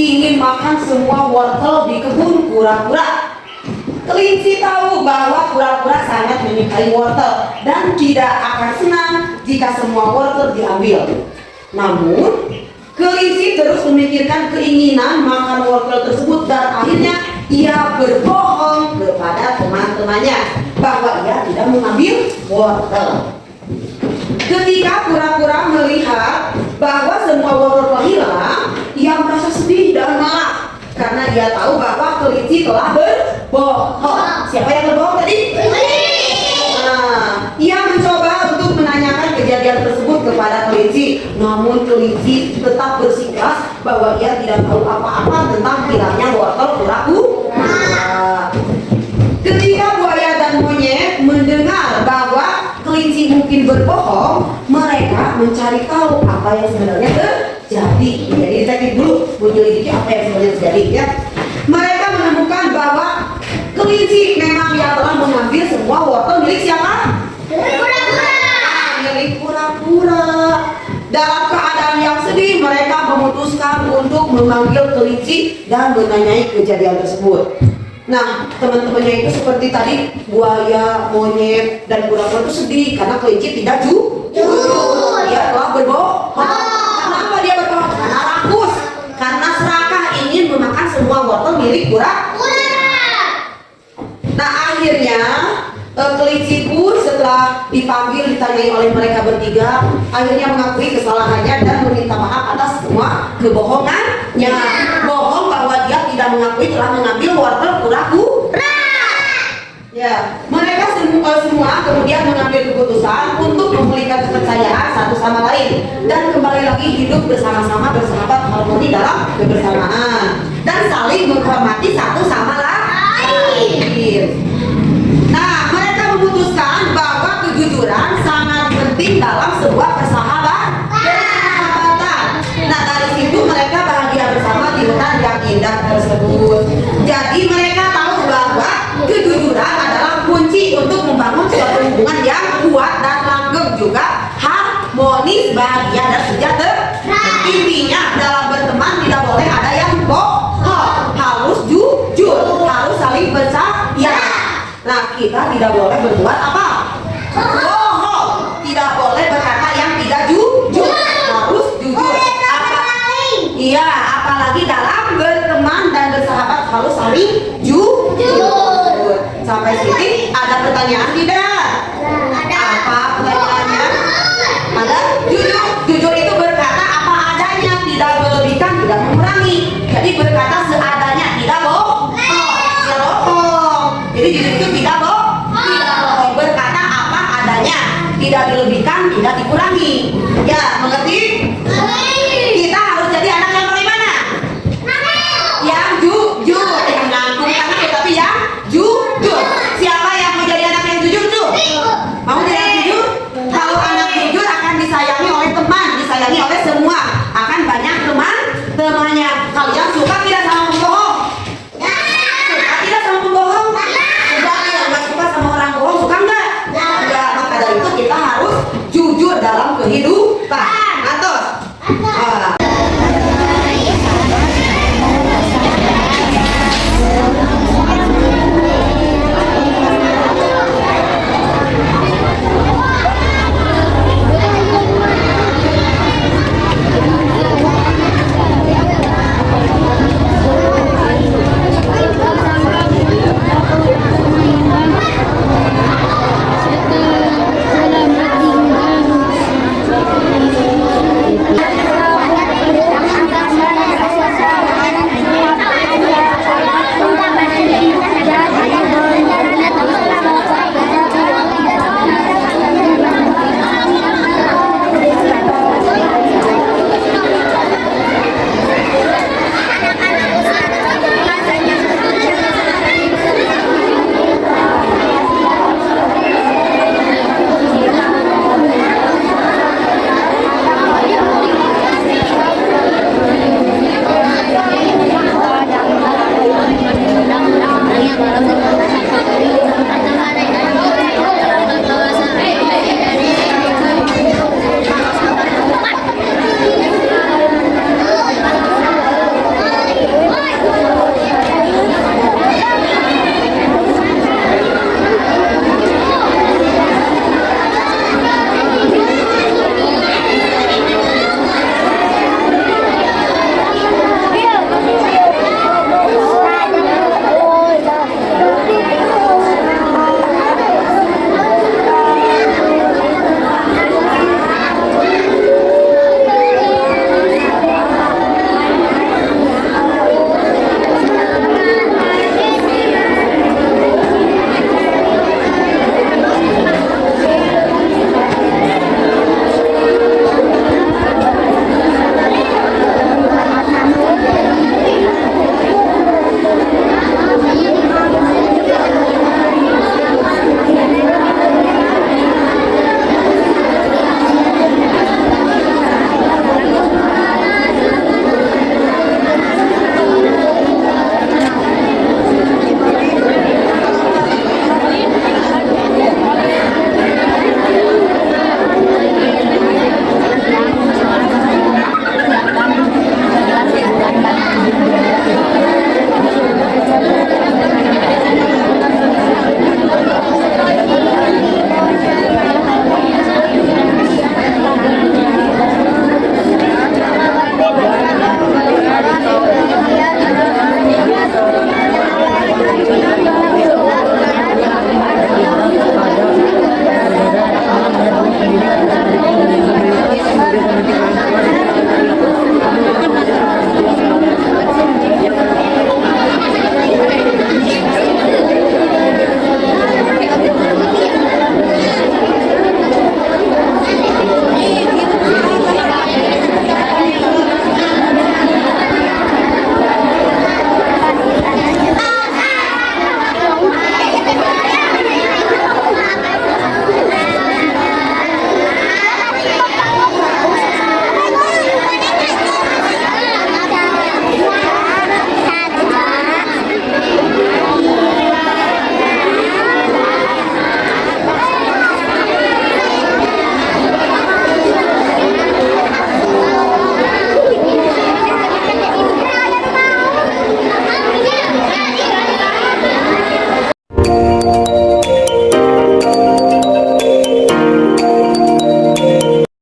ingin makan semua wortel di kebun kura-kura. Kelinci tahu bahwa kura-kura sangat menyukai wortel dan tidak akan senang jika semua wortel diambil. Namun, kelinci terus memikirkan keinginan makan wortel tersebut dan akhirnya ia berbohong kepada teman-temannya bahwa ia tidak mengambil wortel. Ketika kura-kura melihat bahwa semua wortel telah hilang, ia merasa sedih dan marah karena dia tahu bahwa kelinci telah berbohong. Siapa yang berbohong tadi? Nah, ia mencoba untuk menanyakan kejadian tersebut kepada kelinci, namun kelinci tetap bersikeras bahwa ia tidak tahu apa-apa tentang hilangnya wortel kura-kura. Ketika buaya dan monyet mendengar bahwa kelinci mungkin berbohong, mereka mencari tahu apa yang sebenarnya terjadi. Jadi detektif dulu menyelidiki apa yang sebenarnya terjadi ya. Mereka menemukan bahwa kelinci memang yang telah mengambil semua wortel milik siapa? Kura-kura. Milik kura-kura. Dalam keadaan yang sedih, mereka memutuskan untuk memanggil kelinci dan menanyai kejadian tersebut. Nah, teman-temannya itu seperti tadi, buaya, monyet, dan kura-kura itu sedih karena kelinci tidak jujur. Dia telah berbohong. Kenapa dia berbohong? Karena rakus, karena serakah ingin memakan semua wortel milik kura-kura. Nah, akhirnya kelinci pun setelah dipanggil ditanyai oleh mereka bertiga, akhirnya mengakui kesalahannya dan meminta maaf atas semua kebohongannya. Bohong bahwa dia tidak mengakui telah mengambil wortel kura-kura. Ya, mereka semua kemudian mengambil keputusan untuk memulihkan kepercayaan satu sama lain dan kembali lagi hidup bersama-sama, bersahabat, harmoni dalam kebersamaan dan saling menghormati satu sama lain. Nah, mereka memutuskan bahwa kejujuran sangat penting dalam sebuah persahabatan. Nah, dari situ mereka bahagia bersama di hutan yang indah tersebut. Jadi mereka tahu bahwa kejujuran adalah kunci untuk membangun suatu hubungan yang kuat dan langgeng, juga harmonis, bahagia dan sejahtera. Intinya dalam berteman tidak boleh ada yang bohong, harus jujur, harus saling percaya. Nah, kita tidak boleh berbuat apa? Bohong. Tidak boleh berkata yang tidak jujur, harus jujur. Iya, apalagi dalam berteman dan bersahabat harus saling jujur. Sampai sini ada pertanyaan tidak? Apa pertanyaannya? Ada? Jujur itu berkata apa adanya, tidak berlebihkan, tidak mengurangi. Jadi berkata seadanya, tidak bohong. Tidak bohong. Jadi jujur itu tidak bohong, berkata apa adanya, tidak dilebihkan, tidak dikurangi. Ya, mengerti?